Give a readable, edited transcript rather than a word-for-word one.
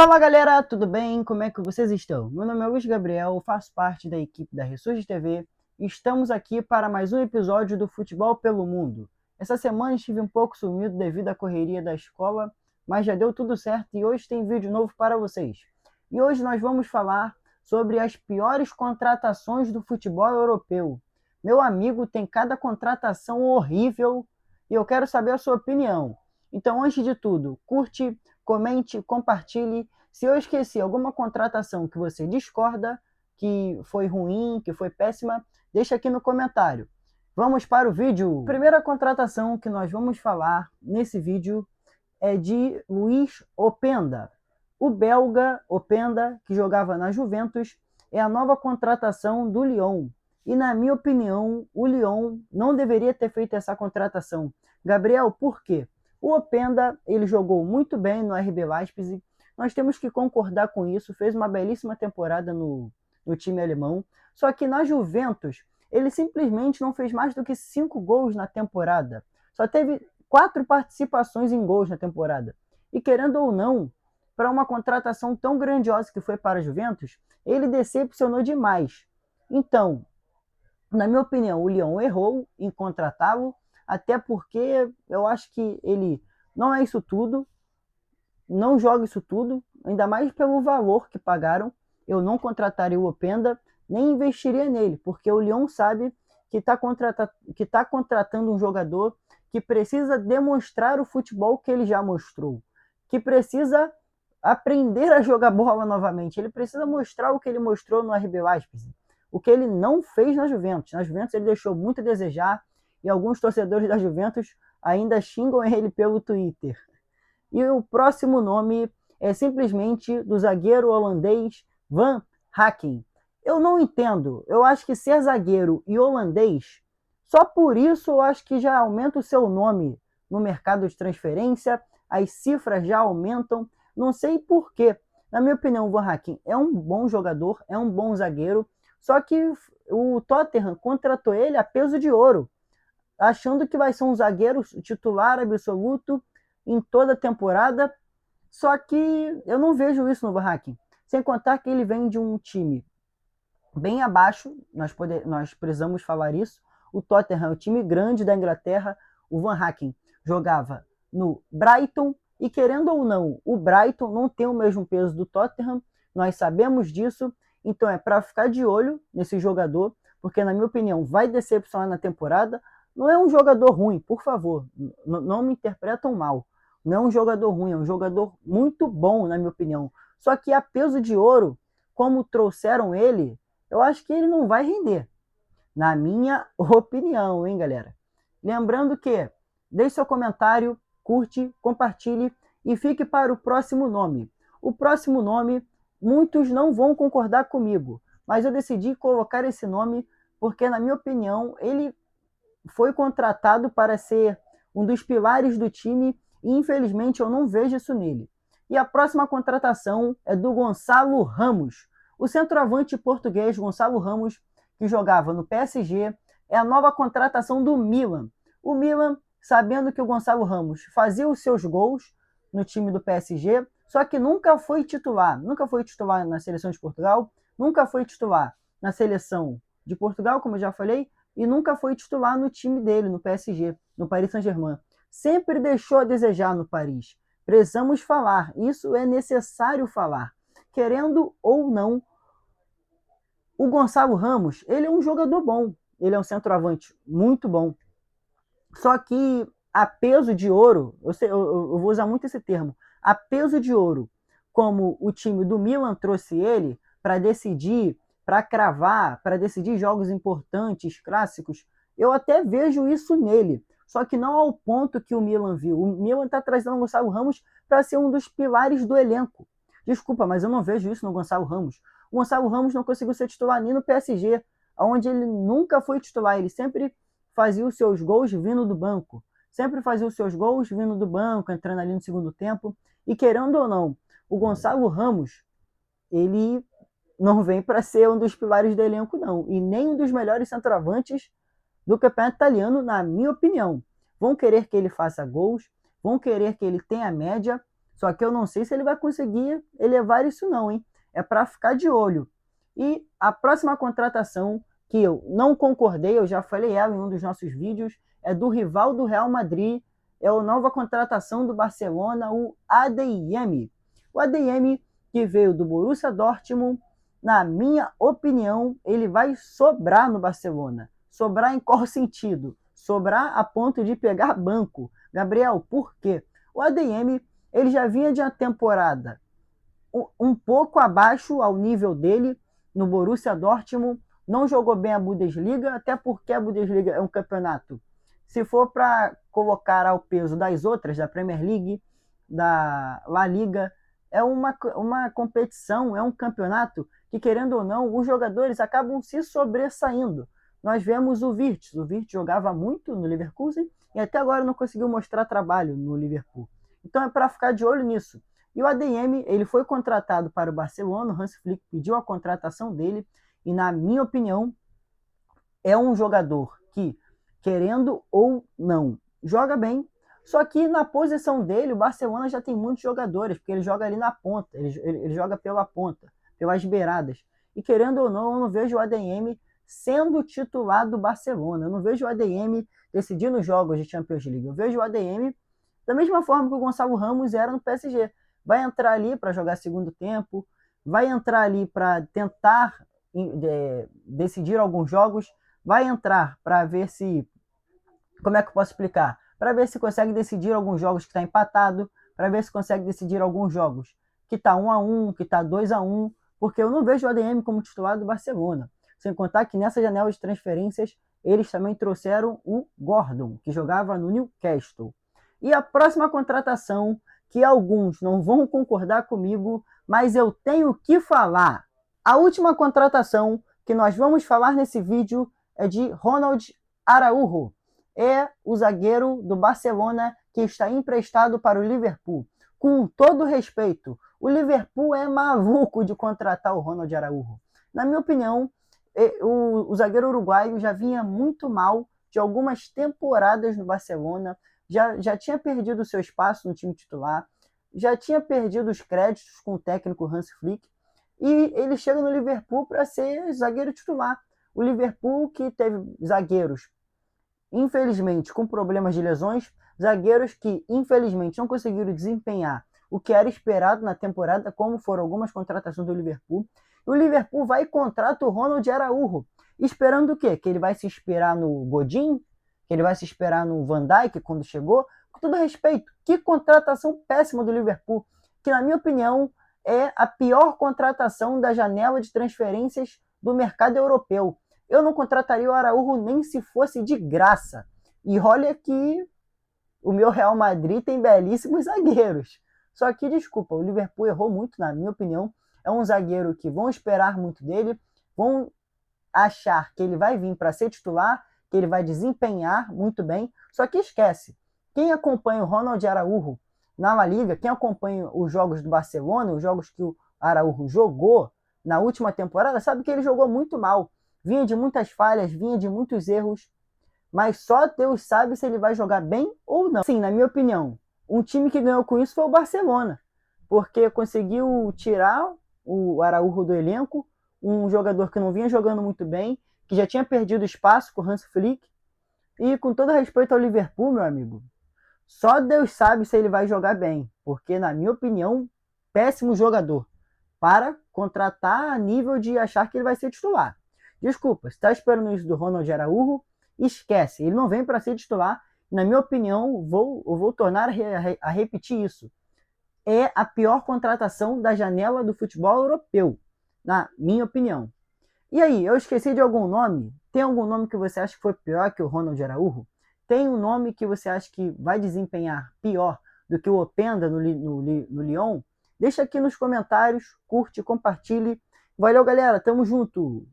Fala galera, tudo bem? Como é que vocês estão? Meu nome é Luiz Gabriel, faço parte da equipe da Ressurge TV e estamos aqui para mais um episódio do Futebol pelo Mundo. Essa semana estive um pouco sumido devido à correria da escola, mas já deu tudo certo e hoje tem vídeo novo para vocês. E hoje nós vamos falar sobre as piores contratações do futebol europeu. Meu amigo, tem cada contratação horrível e eu quero saber a sua opinião. Então, antes de tudo, curte, comente, compartilhe. Se eu esqueci alguma contratação que você discorda, que foi ruim, que foi péssima, deixa aqui no comentário. Vamos para o vídeo. A primeira contratação que nós vamos falar nesse vídeo é de Luiz Openda. O belga Openda, que jogava na Juventus, é a nova contratação do Lyon. E na minha opinião, o Lyon não deveria ter feito essa contratação. Gabriel, por quê? O Openda, ele jogou muito bem no RB Leipzig, nós temos que concordar com isso, fez uma belíssima temporada no time alemão, só que na Juventus, ele simplesmente não fez mais do que 5 gols na temporada, só teve 4 participações em gols na temporada, e querendo ou não, para uma contratação tão grandiosa que foi para a Juventus, ele decepcionou demais. Então, na minha opinião, o Lyon errou em contratá-lo, até porque eu acho que ele não é isso tudo, não joga isso tudo, ainda mais pelo valor que pagaram. Eu não contrataria o Openda, nem investiria nele, porque o Lyon sabe que está contratando um jogador que precisa demonstrar o futebol que ele já mostrou, que precisa aprender a jogar bola novamente, ele precisa mostrar o que ele mostrou no RB Leipzig, o que ele não fez na Juventus. Na Juventus ele deixou muito a desejar, e alguns torcedores da Juventus ainda xingam ele pelo Twitter. E o próximo nome é simplesmente do zagueiro holandês Van Haken. Eu não entendo, eu acho que ser zagueiro e holandês, só por isso eu acho que já aumenta o seu nome no mercado de transferência, as cifras já aumentam, não sei porquê. Na minha opinião, o Van Haken é um bom jogador, é um bom zagueiro, só que o Tottenham contratou ele a peso de ouro, achando que vai ser um zagueiro titular absoluto em toda a temporada, só que eu não vejo isso no Van Haken. Sem contar que ele vem de um time bem abaixo, nós precisamos falar isso. O Tottenham é um time grande da Inglaterra, o Van Haken jogava no Brighton, e querendo ou não, o Brighton não tem o mesmo peso do Tottenham, nós sabemos disso, então é para ficar de olho nesse jogador, porque na minha opinião vai decepcionar na temporada. Não é um jogador ruim, por favor, não me interpretam mal. Não é um jogador ruim, é um jogador muito bom, na minha opinião. Só que a peso de ouro, como trouxeram ele, eu acho que ele não vai render. Na minha opinião, hein, galera? Lembrando que deixe seu comentário, curte, compartilhe e fique para o próximo nome. O próximo nome, muitos não vão concordar comigo, mas eu decidi colocar esse nome porque, na minha opinião, ele foi contratado para ser um dos pilares do time e infelizmente eu não vejo isso nele. E a próxima contratação é do Gonçalo Ramos. O centroavante português Gonçalo Ramos, que jogava no PSG, é a nova contratação do Milan. O Milan, sabendo que o Gonçalo Ramos fazia os seus gols no time do PSG, só que nunca foi titular na seleção de Portugal, nunca foi titular na seleção de Portugal, como eu já falei, e nunca foi titular no time dele, no PSG, no Paris Saint-Germain. Sempre deixou a desejar no Paris. Precisamos falar, isso é necessário falar. Querendo ou não, o Gonçalo Ramos, ele é um jogador bom, ele é um centroavante muito bom. Só que a peso de ouro, eu vou usar muito esse termo, a peso de ouro, como o time do Milan trouxe ele para decidir, para cravar, para decidir jogos importantes, clássicos, eu até vejo isso nele, só que não ao ponto que o Milan viu. O Milan está trazendo o Gonçalo Ramos para ser um dos pilares do elenco. Desculpa, mas eu não vejo isso no Gonçalo Ramos. O Gonçalo Ramos não conseguiu ser titular nem no PSG, onde ele nunca foi titular, ele sempre fazia os seus gols vindo do banco. Sempre fazia os seus gols vindo do banco, entrando ali no segundo tempo. E querendo ou não, o Gonçalo Ramos, ele não vem para ser um dos pilares do elenco, não. E nem um dos melhores centroavantes do campeonato italiano, na minha opinião. Vão querer que ele faça gols, vão querer que ele tenha média, Só que eu não sei se ele vai conseguir elevar isso não, hein? É para ficar de olho. E a próxima contratação que eu não concordei, eu já falei ela em um dos nossos vídeos, é do rival do Real Madrid, é a nova contratação do Barcelona, o Adeyemi. O Adeyemi, que veio do Borussia Dortmund, na minha opinião, ele vai sobrar no Barcelona. Sobrar em qual sentido? Sobrar a ponto de pegar banco. Gabriel, por quê? O Adeyemi, ele já vinha de uma temporada um pouco abaixo ao nível dele no Borussia Dortmund, não jogou bem a Bundesliga, até porque a Bundesliga é um campeonato, se for para colocar ao peso das outras, da Premier League, da La Liga, é uma competição, é um campeonato que, querendo ou não, os jogadores acabam se sobressaindo. Nós vemos o Wirtz jogava muito no Leverkusen e até agora não conseguiu mostrar trabalho no Liverpool. Então é para ficar de olho nisso. E o Adeyemi, ele foi contratado para o Barcelona, o Hans Flick pediu a contratação dele, e na minha opinião, é um jogador que, querendo ou não, joga bem, só que na posição dele, o Barcelona já tem muitos jogadores, porque ele joga ali na ponta, ele joga pela ponta, pelas beiradas. E querendo ou não, eu não vejo o Adeyemi sendo titular do Barcelona, eu não vejo o Adeyemi decidindo jogos de Champions League, eu vejo o Adeyemi da mesma forma que o Gonçalo Ramos era no PSG. Vai entrar ali para jogar segundo tempo, vai entrar ali para tentar decidir alguns jogos, vai entrar para ver se, como é que eu posso explicar? Para ver se consegue decidir alguns jogos que está empatado, para ver se consegue decidir alguns jogos que está 1-1, que está 2-1, porque eu não vejo o Adeyemi como titular do Barcelona. Sem contar que nessa janela de transferências, eles também trouxeram o Gordon, que jogava no Newcastle. E a próxima contratação, que alguns não vão concordar comigo, mas eu tenho que falar. A última contratação que nós vamos falar nesse vídeo é de Ronald Araújo. É o zagueiro do Barcelona que está emprestado para o Liverpool. Com todo respeito, o Liverpool é maluco de contratar o Ronald Araújo. Na minha opinião, o zagueiro uruguaio já vinha muito mal de algumas temporadas no Barcelona, já tinha perdido o seu espaço no time titular, já tinha perdido os créditos com o técnico Hans Flick, e ele chega no Liverpool para ser zagueiro titular. O Liverpool que teve zagueiros, infelizmente, com problemas de lesões, zagueiros que, infelizmente, não conseguiram desempenhar o que era esperado na temporada, como foram algumas contratações do Liverpool. E o Liverpool vai e contrata o Ronald Araújo, esperando o quê? Que ele vai se inspirar no Godin? Que ele vai se esperar no Van Dijk quando chegou? Com todo respeito, que contratação péssima do Liverpool, que na minha opinião é a pior contratação da janela de transferências do mercado europeu. Eu não contrataria o Araújo nem se fosse de graça. E olha que o meu Real Madrid tem belíssimos zagueiros. Só que, desculpa, o Liverpool errou muito, na minha opinião. É um zagueiro que vão esperar muito dele, vão achar que ele vai vir para ser titular, que ele vai desempenhar muito bem. Só que esquece, quem acompanha o Ronald Araújo na La Liga, quem acompanha os jogos do Barcelona, os jogos que o Araújo jogou na última temporada, sabe que ele jogou muito mal. Vinha de muitas falhas, vinha de muitos erros, mas só Deus sabe se ele vai jogar bem ou não. Sim, na minha opinião, um time que ganhou com isso foi o Barcelona, porque conseguiu tirar o Araújo do elenco, um jogador que não vinha jogando muito bem, que já tinha perdido espaço com o Hans Flick, e com todo respeito ao Liverpool, meu amigo, só Deus sabe se ele vai jogar bem, porque, na minha opinião, péssimo jogador para contratar a nível de achar que ele vai ser titular. Desculpa, se está esperando isso do Ronald Araújo, esquece, ele não vem para ser titular. Na minha opinião, eu vou tornar a repetir isso. É a pior contratação da janela do futebol europeu, na minha opinião. E aí, eu esqueci de algum nome? Tem algum nome que você acha que foi pior que o Ronald Araújo? Tem um nome que você acha que vai desempenhar pior do que o Openda no Lyon? Deixa aqui nos comentários, curte, compartilhe. Valeu, galera, tamo junto!